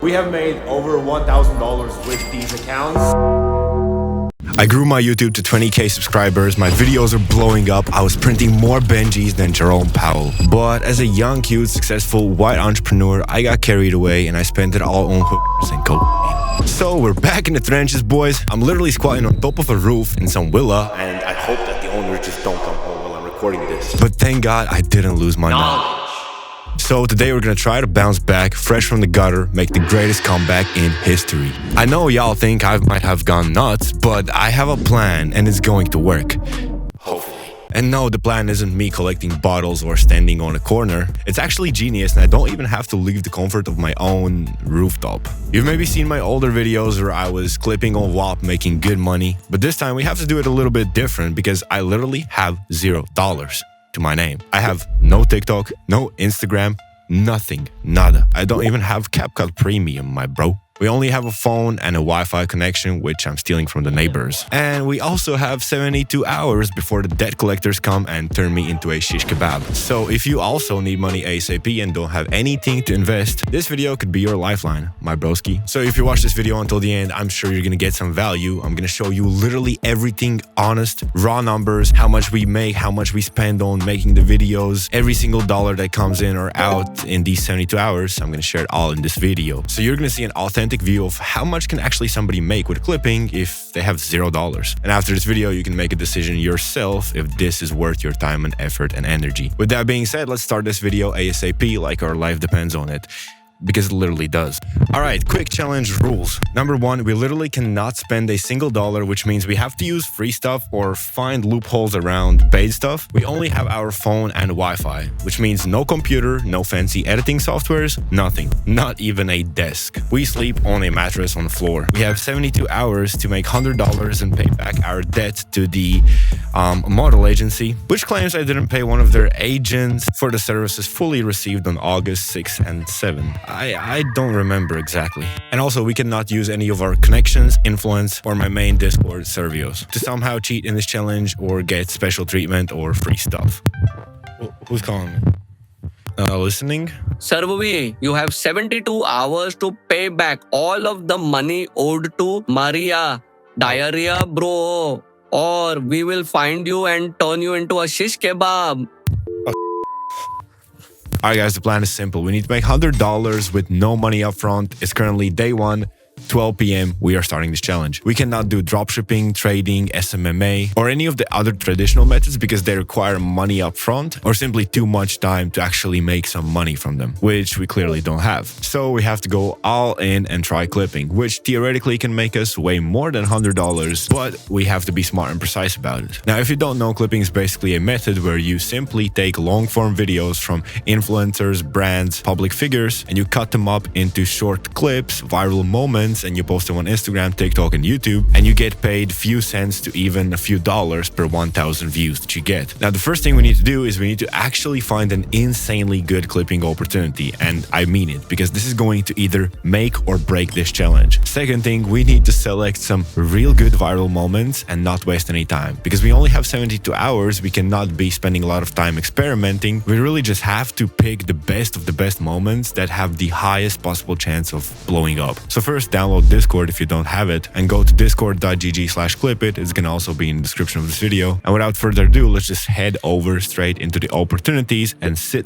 We have made over $1,000 with these accounts. I grew my YouTube to 20k subscribers, my videos are blowing up, I was printing more Benjis than Jerome Powell. But as a young, cute, successful, white entrepreneur, I got carried away and I spent it all on hookers and cocaine. So we're back in the trenches, boys. I'm literally squatting on top of a roof in some villa, And I hope that the owners just don't come home while I'm recording this. but thank God I didn't lose my knowledge. So today we're gonna try to bounce back, fresh from the gutter, make the greatest comeback in history. I know y'all think I might have gone nuts, but I have a plan and it's going to work. Hopefully. And no, the plan isn't me collecting bottles or standing on a corner. It's actually genius and I don't even have to leave the comfort of my own rooftop. You've maybe seen my older videos where I was clipping on WAP making good money, but this time we have to do it a little bit different because I literally have $0 to my name. I have no TikTok, no Instagram, nothing, nada. I don't even have CapCut Premium, my bro. We only have a phone and a Wi-Fi connection, which I'm stealing from the neighbors. And we also have 72 hours before the debt collectors come and turn me into a shish kebab. So if you also need money ASAP and don't have anything to invest, this video could be your lifeline, my broski. So if you watch this video until the end, I'm sure you're gonna get some value. I'm gonna show you literally everything honest, raw numbers, how much we make, how much we spend on making the videos, every single dollar that comes in or out in these 72 hours. I'm gonna share it all in this video. So you're gonna see an authentic view of how much can actually somebody make with clipping if they have $0. And after this video, you can make a decision yourself if this is worth your time and effort and energy. With that being said, let's start this video ASAP like our life depends on it. Because it literally does. Alright, quick challenge rules. Number one, we literally cannot spend a single dollar, which means we have to use free stuff or find loopholes around paid stuff. We only have our phone and Wi-Fi, which means no computer, no fancy editing softwares, nothing. Not even a desk. We sleep on a mattress on the floor. We have 72 hours to make $100 and pay back our debt to the model agency, which claims I didn't pay one of their agents for the services fully received on August 6 and 7. I don't remember exactly. And also, we cannot use any of our connections, influence, or my main Discord, Servios, to somehow cheat in this challenge or get special treatment or free stuff. Who's calling me? Listening? Sarvavi, you have 72 hours to pay back all of the money owed to Maria. Diarrhea, bro. Or we will find you and turn you into a shish kebab. Alright guys, the plan is simple. We need to make $100 with no money up front. It's currently day 1. 12 p.m. we are starting this challenge. We cannot do dropshipping, trading, SMMA, or any of the other traditional methods because they require money up front or simply too much time to actually make some money from them, which we clearly don't have. So we have to go all in and try clipping, which theoretically can make us way more than $100, but we have to be smart and precise about it. Now, if you don't know, clipping is basically a method where you simply take long-form videos from influencers, brands, public figures, and you cut them up into short clips, viral moments, and you post them on Instagram, TikTok, and YouTube, and you get paid few cents to even a few dollars per 1,000 views that you get. Now, the first thing we need to do is we need to actually find an insanely good clipping opportunity, and I mean it, because this is going to either make or break this challenge. Second thing, we need to select some real good viral moments and not waste any time, because we only have 72 hours, we cannot be spending a lot of time experimenting. We really just have to pick the best of the best moments that have the highest possible chance of blowing up. So first, download Discord if you don't have it and go to discord.gg/clipit. It's gonna also be in the description of this video. And without further ado, let's just head over straight into the opportunities and sit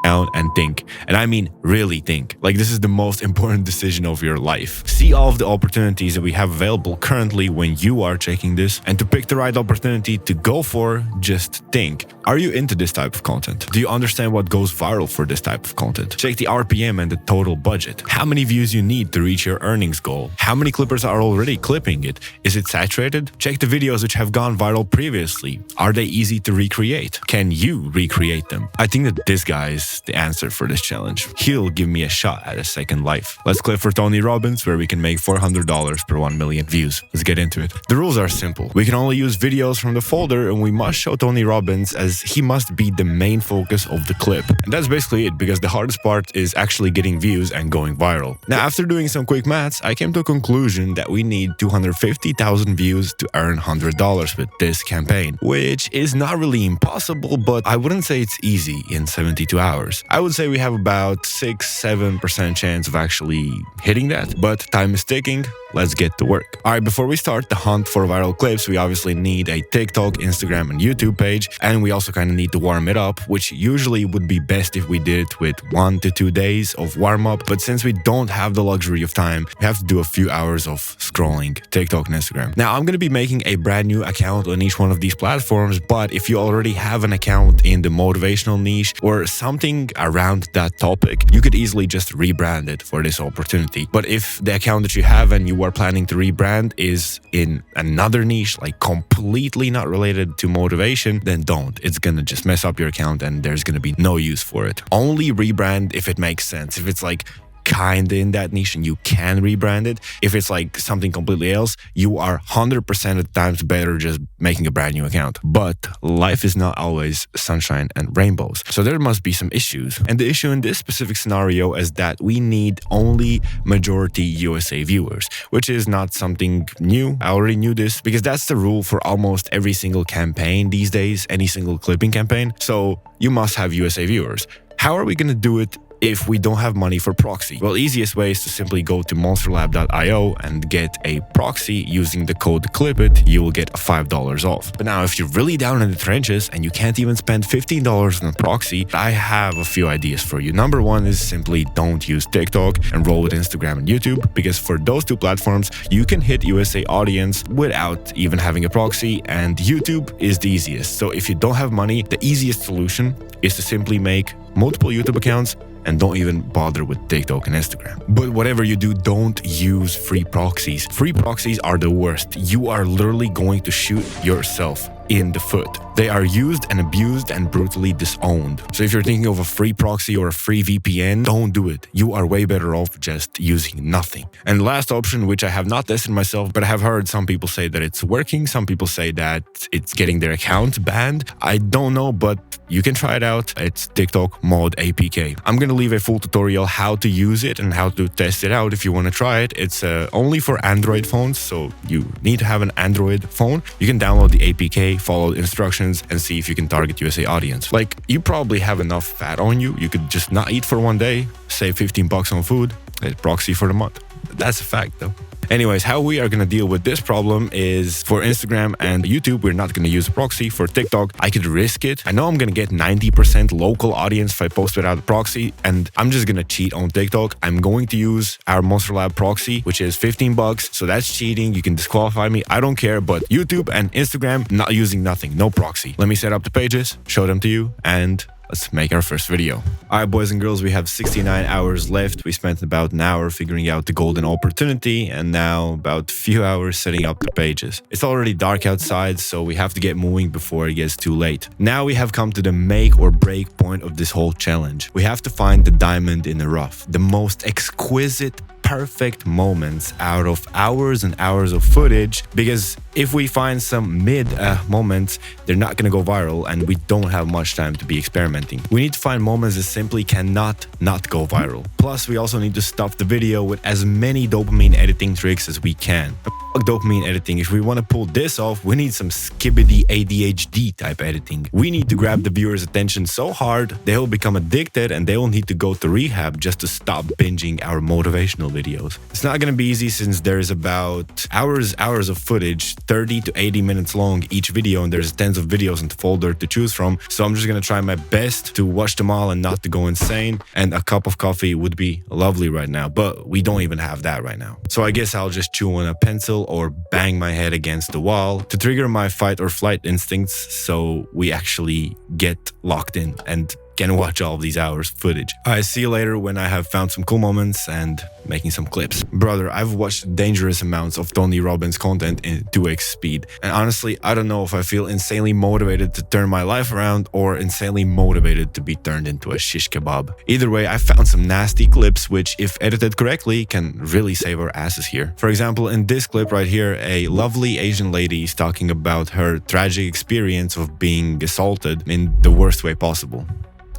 down and think. And I mean really think. Like, this is the most important decision of your life. See all of the opportunities that we have available currently when you are checking this, and to pick the right opportunity to go for, just think. Are you into this type of content? Do you understand what goes viral for this type of content? Check the RPM and the total budget. How many views you need to reach your earnings goal? How many clippers are already clipping it? Is it saturated? Check the videos which have gone viral previously. Are they easy to recreate? Can you recreate them? I think that this guy is the answer for this challenge. He'll give me a shot at a second life. Let's clip for Tony Robbins, where we can make $400 per 1 million views. Let's get into it. The rules are simple. We can only use videos from the folder, and we must show Tony Robbins as because he must be the main focus of the clip. And that's basically it, because the hardest part is actually getting views and going viral. Now, after doing some quick maths, I came to a conclusion that we need 250,000 views to earn $100 with this campaign, which is not really impossible, but I wouldn't say it's easy in 72 hours. I would say we have about 6-7% chance of actually hitting that, but time is ticking. Let's get to work. All right, before we start the hunt for viral clips, we obviously need a TikTok, Instagram, and YouTube page, and we also kind of need to warm it up, which usually would be best if we did it with 1 to 2 days of warm up. But since we don't have the luxury of time, we have to do a few hours of scrolling TikTok and Instagram. Now, I'm going to be making a brand new account on each one of these platforms, but if you already have an account in the motivational niche or something around that topic, you could easily just rebrand it for this opportunity. But if the account that you have and you are planning to rebrand is in another niche, like completely not related to motivation, then don't. It's gonna just mess up your account and there's gonna be no use for it. Only rebrand if it makes sense. If it's like kinda in that niche and you can rebrand it. If it's like something completely else, you are 100% of the times better just making a brand new account. But life is not always sunshine and rainbows. So there must be some issues. And the issue in this specific scenario is that we need only majority USA viewers, which is not something new. I already knew this because that's the rule for almost every single campaign these days, any single clipping campaign. So you must have USA viewers. How are we going to do it if we don't have money for proxy? Well, easiest way is to simply go to monsterlab.io and get a proxy using the code CLIPIT. You will get $5 off. But now if you're really down in the trenches and you can't even spend $15 on a proxy, I have a few ideas for you. Number one is simply don't use TikTok and roll with Instagram and YouTube, because for those two platforms, you can hit USA audience without even having a proxy, and YouTube is the easiest. So if you don't have money, the easiest solution is to simply make multiple YouTube accounts and don't even bother with TikTok and Instagram. But whatever you do, don't use free proxies. Free proxies are the worst. You are literally going to shoot yourself in the foot. They are used and abused and brutally disowned. So if you're thinking of a free proxy or a free VPN, don't do it. You are way better off just using nothing. And the last option, which I have not tested myself, but I have heard some people say that it's working. Some people say that it's getting their account banned. I don't know, but you can try it out. It's TikTok Mod APK. I'm gonna leave a full tutorial how to use it and how to test it out if you want to try it. It's only for Android phones, so you need to have an Android phone. You can download the APK, follow the instructions, and see if you can target USA audience. Like, you probably have enough fat on you. You could just not eat for one day, save $15 on food, get proxy for the month. That's a fact, though. Anyways, how we are going to deal with this problem is for Instagram and YouTube, we're not going to use a proxy. For TikTok, I could risk it. I know I'm going to get 90% local audience if I post without a proxy, and I'm just going to cheat on TikTok. I'm going to use our Monster Lab proxy, which is $15. So that's cheating. You can disqualify me. I don't care. But YouTube and Instagram, not using nothing, no proxy. Let me set up the pages, show them to you, and let's make our first video. All right, boys and girls, we have 69 hours left. We spent about an hour figuring out the golden opportunity, and now about a few hours setting up the pages. It's already dark outside, so we have to get moving before it gets too late. Now we have come to the make or break point of this whole challenge. We have to find the diamond in the rough, the most exquisite, perfect moments out of hours and hours of footage, because if we find some mid moments, they're not going to go viral, and we don't have much time to be experimenting. We need to find moments that simply cannot not go viral. Plus, we also need to stuff the video with as many dopamine editing tricks as we can. Fuck dopamine editing. If we want to pull this off, we need some skibbity ADHD type editing. We need to grab the viewer's attention so hard they will become addicted and they will need to go to rehab just to stop binging our motivational videos. It's not going to be easy since there's about hours of footage, 30 to 80 minutes long each video, and there's tens of videos in the folder to choose from. So I'm just going to try my best to watch them all and not to go insane. And a cup of coffee would be lovely right now, but we don't even have that right now. So I guess I'll just chew on a pencil or bang my head against the wall to trigger my fight or flight instincts so we actually get locked in and can watch all of these hours footage. I see you later when I have found some cool moments and making some clips. Brother, I've watched dangerous amounts of Tony Robbins content in 2x speed. And honestly, I don't know if I feel insanely motivated to turn my life around or insanely motivated to be turned into a shish kebab. Either way, I found some nasty clips which, if edited correctly, can really save our asses here. For example, in this clip right here, a lovely Asian lady is talking about her tragic experience of being assaulted in the worst way possible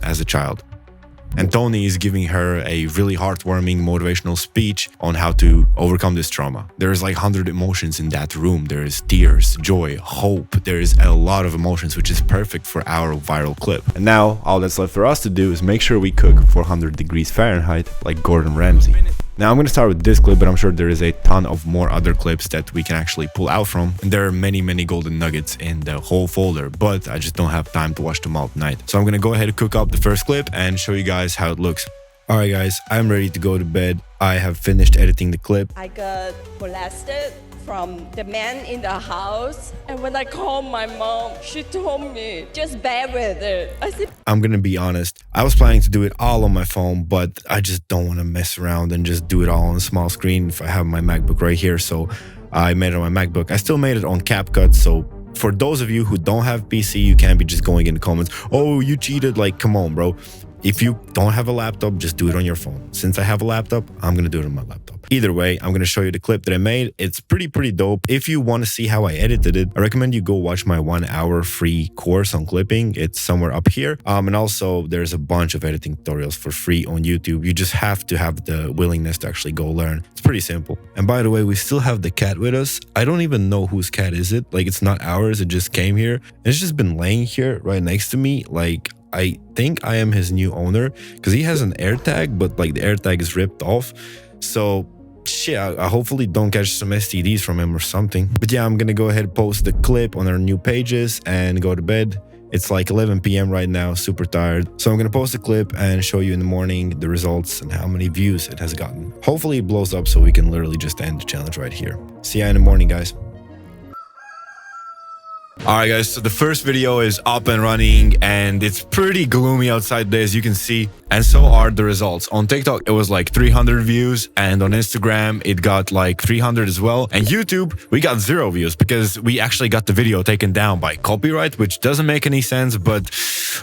as a child. And Tony is giving her a really heartwarming motivational speech on how to overcome this trauma. There's like 100 emotions in that room. There is tears, joy, hope. There is a lot of emotions, which is perfect for our viral clip. And now all that's left for us to do is make sure we cook 400 degrees Fahrenheit like Gordon Ramsay. Now I'm going to start with this clip, but I'm sure there is a ton of more other clips that we can actually pull out from. And there are many golden nuggets in the whole folder, but I just don't have time to watch them all tonight. So I'm going to go ahead and cook up the first clip and show you guys how it looks. Alright guys, I'm ready to go to bed. I have finished editing the clip. I got molested from the man in the house, and when I called my mom, she told me, just bear with it. I said, I'm gonna be honest, I was planning to do it all on my phone, but I just don't want to mess around and just do it all on a small screen if I have my MacBook right here, so I made it on my MacBook. I still made it on CapCut, so for those of you who don't have PC, you can't be just going in the comments, oh, you cheated, like, come on, bro. If you don't have a laptop, just do it on your phone. Since I have a laptop, I'm gonna do it on my laptop. Either way, I'm gonna show you the clip that I made. It's pretty dope. If you want to see how I edited it, I recommend you go watch my 1-hour free course on clipping. It's somewhere up here. And also there's a bunch of editing tutorials for free on YouTube. You just have to have the willingness to actually go learn. It's pretty simple. And by the way, we still have the cat with us. I don't even know whose cat is it. Like, it's not ours. It just came here. And it's just been laying here right next to me. Like, I think I am his new owner because he has an AirTag, but like the AirTag is ripped off. So shit, I hopefully don't catch some STDs from him or something. But yeah, I'm gonna go ahead and post the clip on our new pages and go to bed. It's like 11 p.m. right now, super tired. So I'm gonna post the clip and show you in the morning the results and how many views it has gotten. Hopefully it blows up so we can literally just end the challenge right here. See ya in the morning, guys. Alright guys, so the first video is up and running and it's pretty gloomy outside today, as you can see, and so are the results. On TikTok it was like 300 views and on Instagram it got like 300 as well, and YouTube we got 0 views because we actually got the video taken down by copyright, which doesn't make any sense, but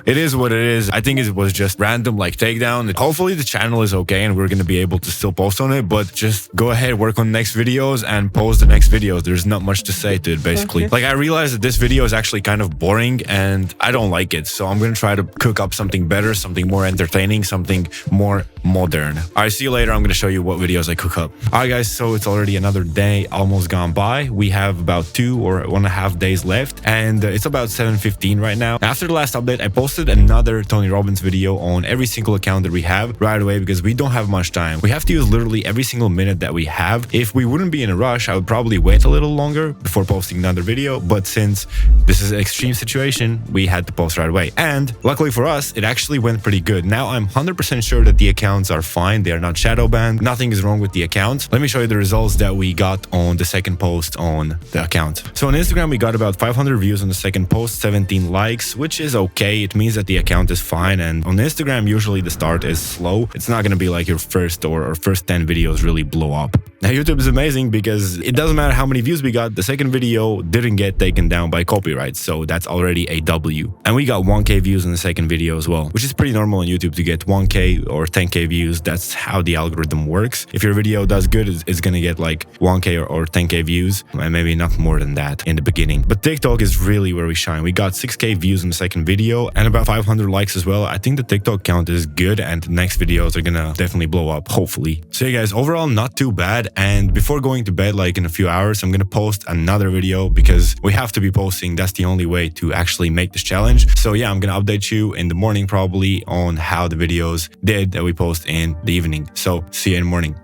it is what it is. I think it was just random like takedown. Hopefully the channel is okay and we're gonna be able to still post on it, but just go ahead, work on the next videos and post the next videos. There's not much to say to it basically. Okay. Like, I realized that this video is actually kind of boring and I don't like it, so I'm gonna try to cook up something better, something more entertaining, something more modern. Alright, see you later. I'm gonna show you what videos I cook up. Alright guys, so it's already another day almost gone by. We have about 2 or 1.5 days left and it's about 7:15 right now. After the last update, I posted another Tony Robbins video on every single account that we have right away because we don't have much time. We have to use literally every single minute that we have. If we wouldn't be in a rush, I would probably wait a little longer before posting another video, but since this is an extreme situation, we had to post right away. And luckily for us, it actually went pretty good. Now I'm 100% sure that the accounts are fine. They are not shadow banned. Nothing is wrong with the accounts. Let me show you the results that we got on the second post on the account. So on Instagram, we got about 500 views on the second post, 17 likes, which is okay. It means that the account is fine. And on Instagram, usually the start is slow. It's not going to be like your first or first 10 videos really blow up. Now YouTube is amazing because it doesn't matter how many views we got. The second video didn't get taken down by copyright. So that's already a W. And we got 1K views in the second video as well, which is pretty normal on YouTube to get 1K or 10K views. That's how the algorithm works. If your video does good, it's gonna get like 1K or 10K views, and maybe not more than that in the beginning. But TikTok is really where we shine. We got 6K views in the second video and about 500 likes as well. I think the TikTok count is good and the next videos are gonna definitely blow up, hopefully. So yeah guys, overall not too bad. And before going to bed, like in a few hours, I'm gonna post another video because we have to be posting. That's the only way to actually make this challenge. So yeah, I'm gonna update you in the morning probably on how the videos did that we post in the evening. So see you in the morning.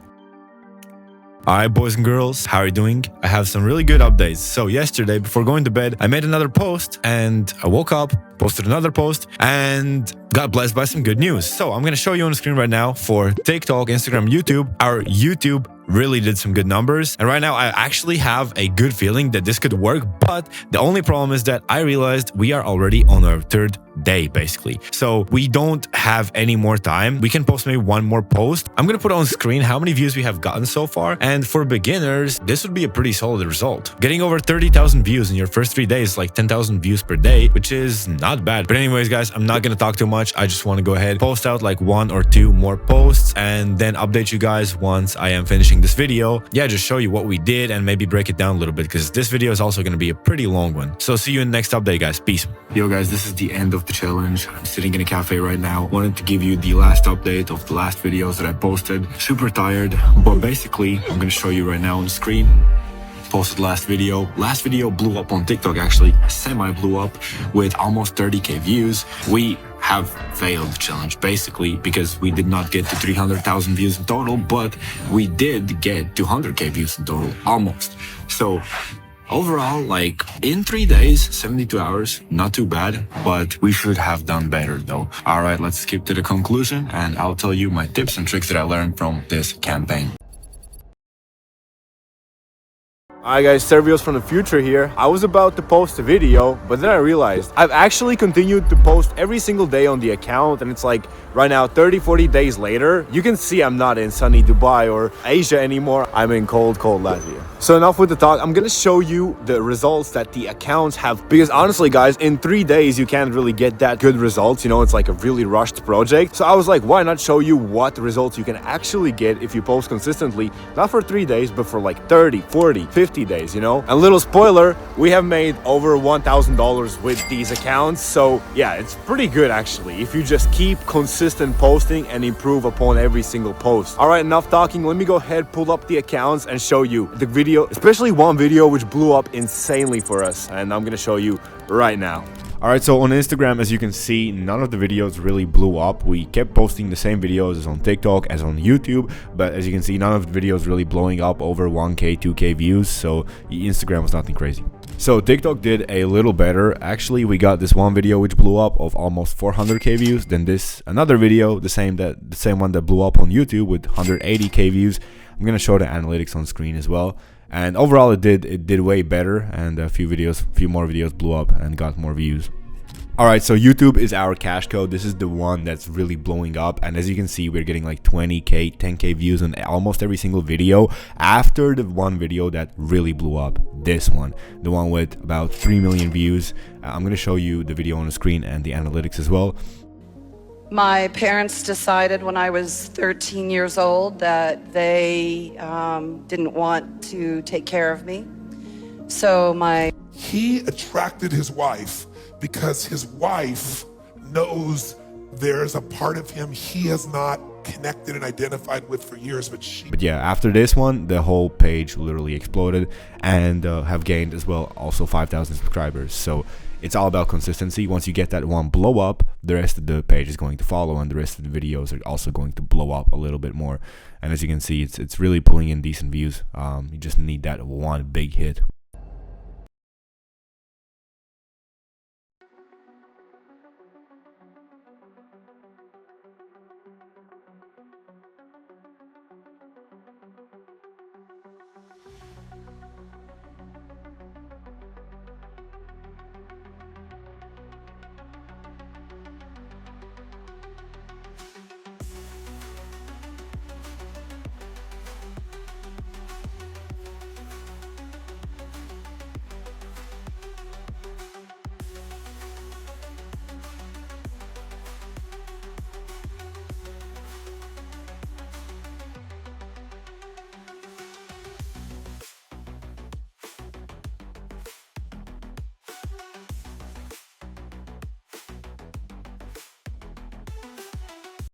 Alright boys and girls, how are you doing? I have some really good updates. So yesterday, before going to bed, I made another post and I woke up, posted another post and got blessed by some good news. So I'm going to show you on the screen right now for TikTok, Instagram, YouTube. Our YouTube really did some good numbers. And right now I actually have a good feeling that this could work, but the only problem is that I realized we are already on our third day basically. So we don't have any more time. We can post maybe one more post. I'm gonna put on screen how many views we have gotten so far. And for beginners, this would be a pretty solid result. Getting over 30,000 views in your first 3 days, like 10,000 views per day, which is not bad. But anyways, guys, I'm not gonna talk too much. I just want to go ahead, post out like 1 or 2 more posts and then update you guys once I am finishing this video. Yeah, just show you what we did and maybe break it down a little bit because this video is also gonna be a pretty long one. So see you in the next update, guys. Peace. Yo, guys, this is the end of the challenge. I'm sitting in a cafe right now. Wanted to give you the last update of the last videos that I posted. Super tired, but basically I'm gonna show you right now on the screen. Posted last video blew up on TikTok, actually semi blew up with almost 30k views. We have failed the challenge basically because we did not get to 300,000 views in total, but we did get 200k views in total, almost. So overall, like in 3 days, 72 hours, not too bad, but we should have done better though. All right, let's skip to the conclusion and I'll tell you my tips and tricks that I learned from this campaign. Alright guys, Servios from the future here. I was about to post a video, but then I realized I've actually continued to post every single day on the account, and it's like right now 30-40 days later, you can see I'm not in sunny Dubai or Asia anymore. I'm in cold Latvia. So enough with the talk. I'm gonna show you the results that the accounts have, because honestly guys, in 3 days you can't really get that good results. You know, it's like a really rushed project. So I was like, why not show you what results you can actually get if you post consistently, not for 3 days, but for like 30, 40, 50 days, you know? A little spoiler, we have made over $1,000 with these accounts. So yeah, it's pretty good actually if you just keep consistent posting and improve upon every single post. All right, enough talking. Let me go ahead, pull up the accounts and show you the video, especially one video which blew up insanely for us, and I'm gonna show you right now. Alright, so on Instagram, as you can see, none of the videos really blew up. We kept posting the same videos as on TikTok, as on YouTube, but as you can see, none of the videos really blowing up over 1k, 2k views, so Instagram was nothing crazy. So TikTok did a little better. Actually, we got this one video which blew up of almost 400k views, then this another video, the same one that blew up on YouTube with 180k views. I'm gonna show the analytics on screen as well. And overall it did way better, and a few more videos blew up and got more views. Alright, so YouTube is our cash cow. This is the one that's really blowing up, and as you can see, we're getting like 20k, 10k views on almost every single video after the one video that really blew up, this one, the one with about 3 million views. I'm gonna show you the video on the screen and the analytics as well. My parents decided when I was 13 years old that they didn't want to take care of me. So he attracted his wife because his wife knows there's a part of him he has not connected and identified with for years, but yeah, after this one, the whole page literally exploded, and have gained as well also 5,000 subscribers. So it's all about consistency. Once you get that one blow up, the rest of the page is going to follow, and the rest of the videos are also going to blow up a little bit more. And as you can see, it's really pulling in decent views. You just need that one big hit.